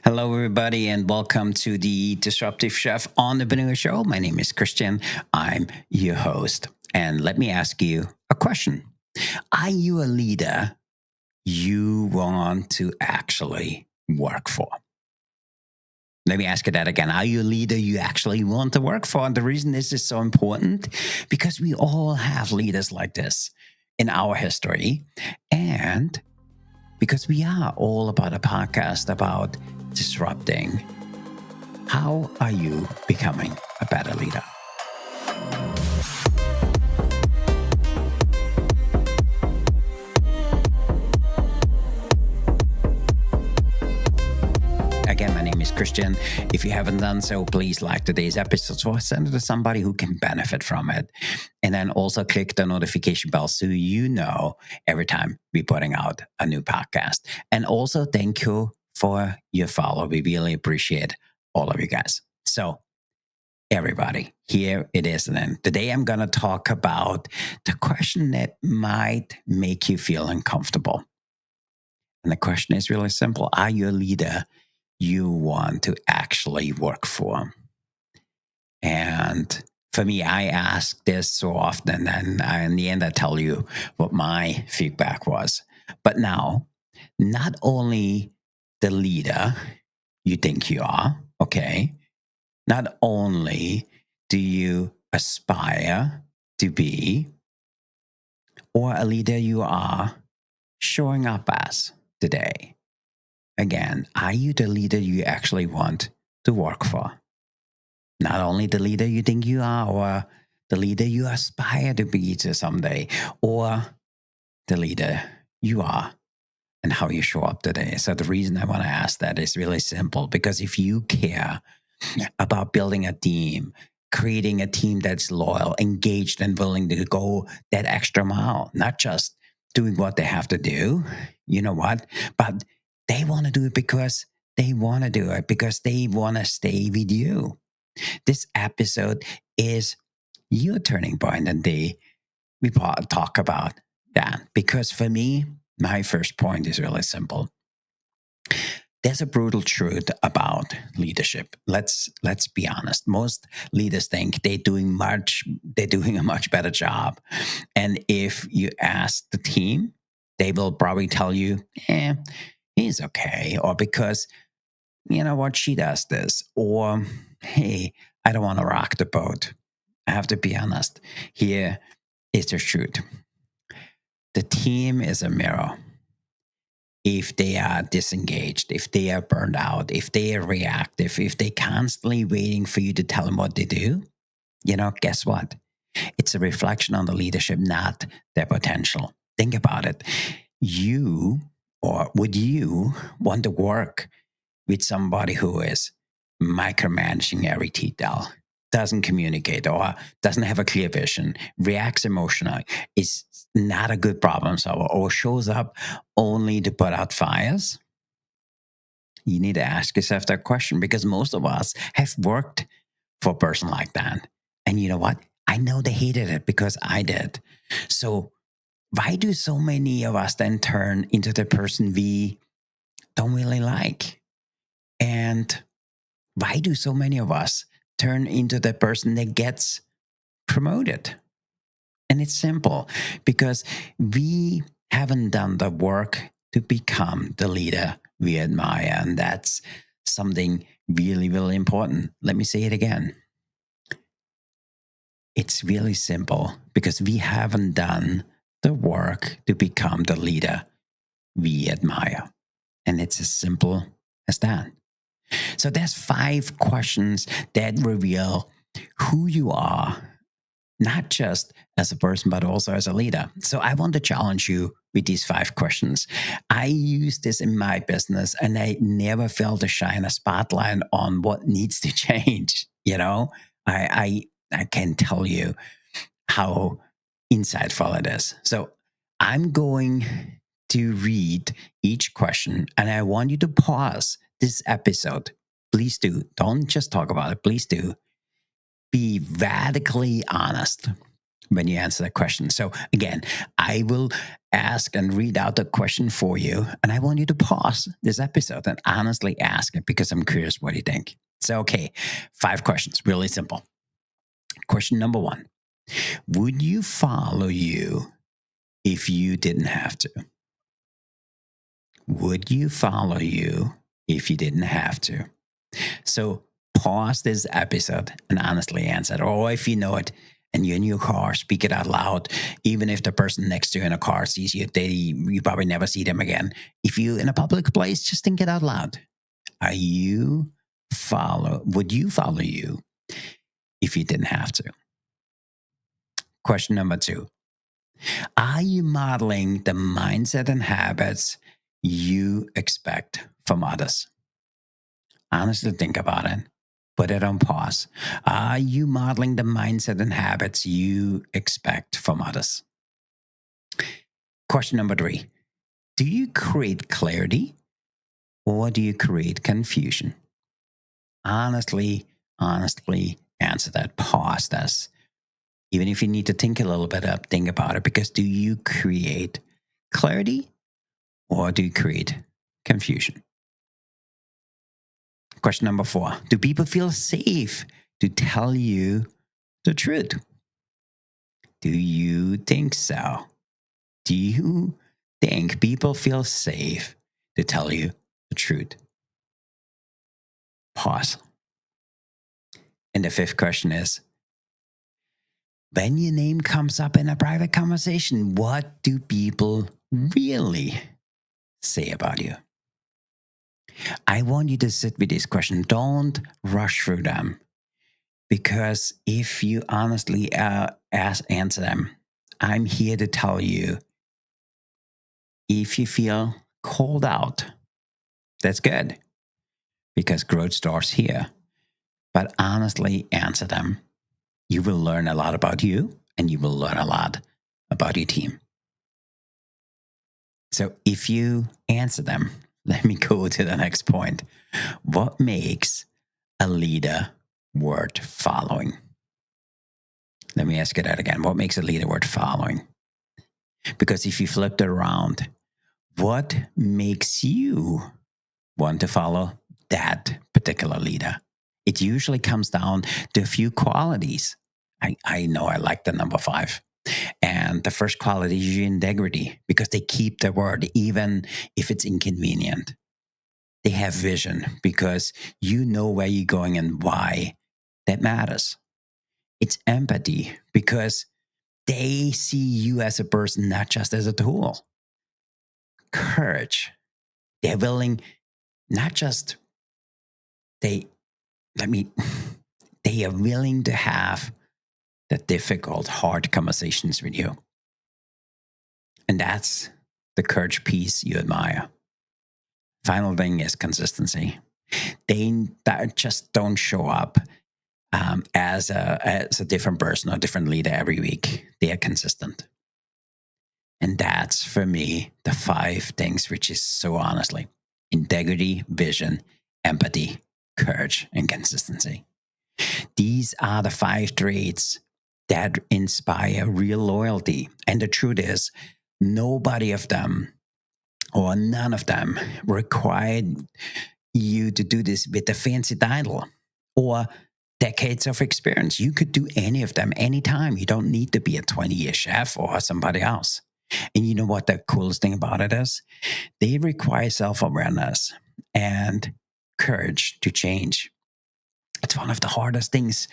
Hello, everybody, and welcome to the Disruptive Chef Entrepreneur Show. My name is Christian. I'm your host. And let me ask you a question. Are you a leader you want to actually work for? Let me ask you that again. Are you a leader you actually want to work for? And the reason this is so important, because we all have leaders like this in our history. And because we are all about a podcast about disrupting. How are you becoming a better leader? Again, my name is Christian. If you haven't done so, please like today's episode or send it to somebody who can benefit from it. And then also click the notification bell so you know every time we're putting out a new podcast. And also thank you for your follow. We really appreciate all of you guys. So everybody, here it is. And then today I'm going to talk about the question that might make you feel uncomfortable. And the question is really simple. Are you a leader you want to actually work for? And for me, I ask this so often, and in the end, I tell you what my feedback was. But now, not only the leader you think you are, okay, not only do you aspire to be, or a leader you are showing up as today. Again, are you the leader you actually want to work for? Not only the leader you think you are, or the leader you aspire to be to someday, or the leader you are and how you show up today. So the reason I want to ask that is really simple, because if you care about building a team, creating a team that's loyal, engaged, and willing to go that extra mile, not just doing what they have to do, you know what? But they want to do it because they want to do it, because they want to stay with you. This episode is your turning point, and we talk about that. Because for me, my first point is really simple. There's a brutal truth about leadership. Let's be honest. Most leaders think they're doing a much better job. And if you ask the team, they will probably tell you, he's okay. Or because, you know what, she does this. Or, hey, I don't want to rock the boat. I have to be honest. Here is the truth. The team is a mirror. If they are disengaged, if they are burned out, if they are reactive, if they constantly waiting for you to tell them what they do, guess what? It's a reflection on the leadership, not their potential. Think about it. Would you want to work with somebody who is micromanaging every detail, doesn't communicate, or doesn't have a clear vision, reacts emotionally, is not a good problem solver, or shows up only to put out fires? You need to ask yourself that question, because most of us have worked for a person like that. And you know what? I know they hated it because I did. So why do so many of us then turn into the person we don't really like? And why do so many of us turn into the person that gets promoted? And it's simple, because we haven't done the work to become the leader we admire. And that's something really, really important. Let me say it again. It's really simple, because we haven't done the work to become the leader we admire. And it's as simple as that. So there's 5 questions that reveal who you are, not just as a person, but also as a leader. So I want to challenge you with these 5 questions. I use this in my business, and I never fail to shine a spotlight on what needs to change. I can tell you how insightful it is. So I'm going to read each question, and I want you to pause this episode. Please do. Don't just talk about it. Please do. Be radically honest. when you answer that question. So again, I will ask and read out the question for you, and I want you to pause this episode and honestly ask it because I'm curious what you think. So, okay, 5 questions, really simple. Question number 1: would you follow you if you didn't have to? Would you follow you if you didn't have to? So pause this episode and honestly answer it. Or if you know it and you're in your car, speak it out loud. Even if the person next to you in a car sees you, you probably never see them again. If you're in a public place, just think it out loud. Would you follow you if you didn't have to? Question number 2: are you modeling the mindset and habits you expect from others? Honestly, think about it. Put it on pause. Are you modeling the mindset and habits you expect from others? Question number 3: do you create clarity or do you create confusion? Honestly answer that. Pause this. Even if you need to think a little bit up, think about it, because do you create clarity or do you create confusion? Question number 4: do people feel safe to tell you the truth? Do you think so? Do you think people feel safe to tell you the truth? Pause. And the 5th question is: when your name comes up in a private conversation, what do people really say about you? I want you to sit with this question. Don't rush through them, because if you honestly answer them, I'm here to tell you, if you feel called out, that's good, because growth starts here. But honestly, answer them. You will learn a lot about you and you will learn a lot about your team. So if you answer them, let me go to the next point. What makes a leader worth following? Let me ask you that again. What makes a leader worth following? Because if you flip it around, what makes you want to follow that particular leader? It usually comes down to a few qualities. I know I like the number 5. And the first quality is integrity, because they keep their word, even if it's inconvenient. They have vision, because you know where you're going and why that matters. It's empathy, because they see you as a person, not just as a tool. Courage. They're willing, not just they, let me, they are willing to have the difficult, hard conversations with you. And that's the courage piece you admire. Final thing is consistency. They just don't show up as a different person or different leader every week. They are consistent. And that's, for me, the 5 things, which is so honestly: integrity, vision, empathy, courage, and consistency. These are the 5 traits that inspire real loyalty. And the truth is, nobody of them or none of them required you to do this with a fancy title or decades of experience. You could do any of them anytime. You don't need to be a 20-year chef or somebody else. And you know what the coolest thing about it is? They require self-awareness and courage to change. It's one of the hardest things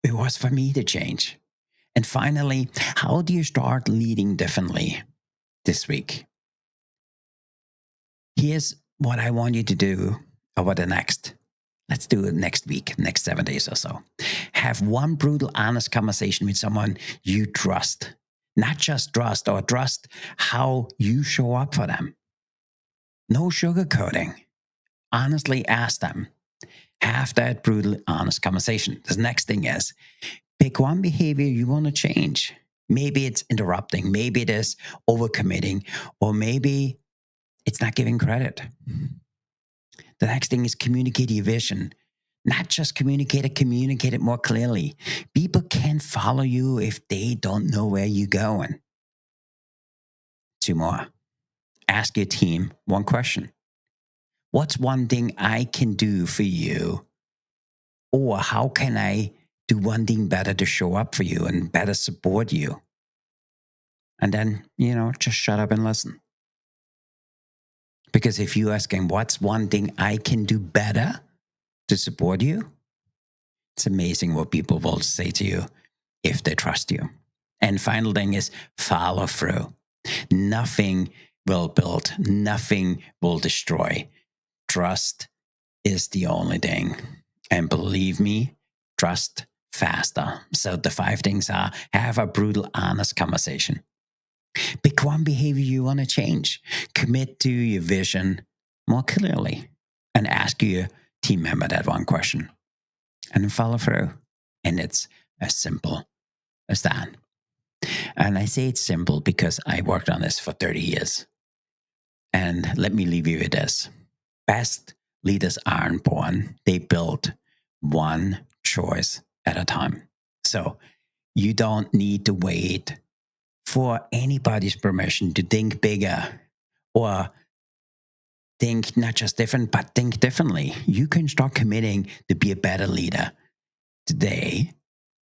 it was for me to change. And finally, how do you start leading differently this week? Here's what I want you to do over the next, let's do it next week, next 7 days or so. Have one brutal, honest conversation with someone you trust. Not just trust, or trust how you show up for them. No sugarcoating. Honestly ask them. Have that brutal, honest conversation. The next thing is, pick one behavior you want to change. Maybe it's interrupting, maybe it is overcommitting, or maybe it's not giving credit. The next thing is communicate your vision. Not just communicate it more clearly. People can't follow you if they don't know where you're going. Two more. Ask your team one question. What's one thing I can do for you? Or how can I do one thing better to show up for you and better support you? And then, just shut up and listen. Because if you're asking, what's one thing I can do better to support you? It's amazing what people will say to you if they trust you. And final thing is follow through. Nothing will build, nothing will destroy. Trust is the only thing. And believe me, trust faster. So the 5 things are: have a brutal, honest conversation. Pick one behavior you want to change. Commit to your vision more clearly. And ask your team member that one question. And then follow through. And it's as simple as that. And I say it's simple because I worked on this for 30 years. And let me leave you with this. Best leaders aren't born. They build one choice at a time. So you don't need to wait for anybody's permission to think bigger or think not just different, but think differently. You can start committing to be a better leader today,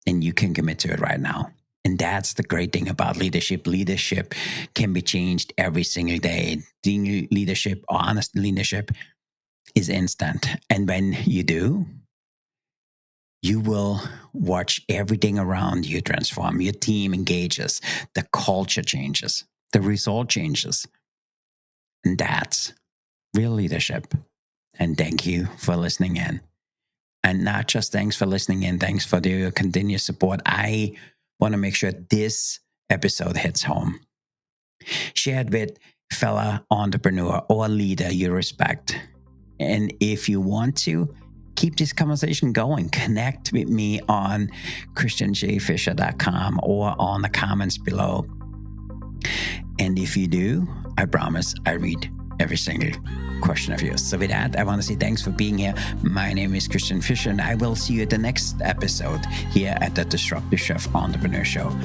and you can commit to it right now. And that's the great thing about leadership. Leadership can be changed every single day. Leadership, honest leadership, is instant. And when you do, you will watch everything around you transform. Your team engages, the culture changes, the result changes. And that's real leadership. And thank you for listening in. And not just thanks for listening in, thanks for your continued support. I want to make sure this episode hits home. Share it with fellow entrepreneur or leader you respect. And if you want to, keep this conversation going. Connect with me on christianjfischer.com or on the comments below. And if you do, I promise I read every single question of yours. So with that, I want to say thanks for being here. My name is Christian Fischer, and I will see you at the next episode here at the Disruptive Chef Entrepreneur Show.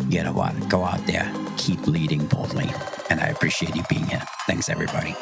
You know what? Go out there, keep leading boldly. And I appreciate you being here. Thanks, everybody.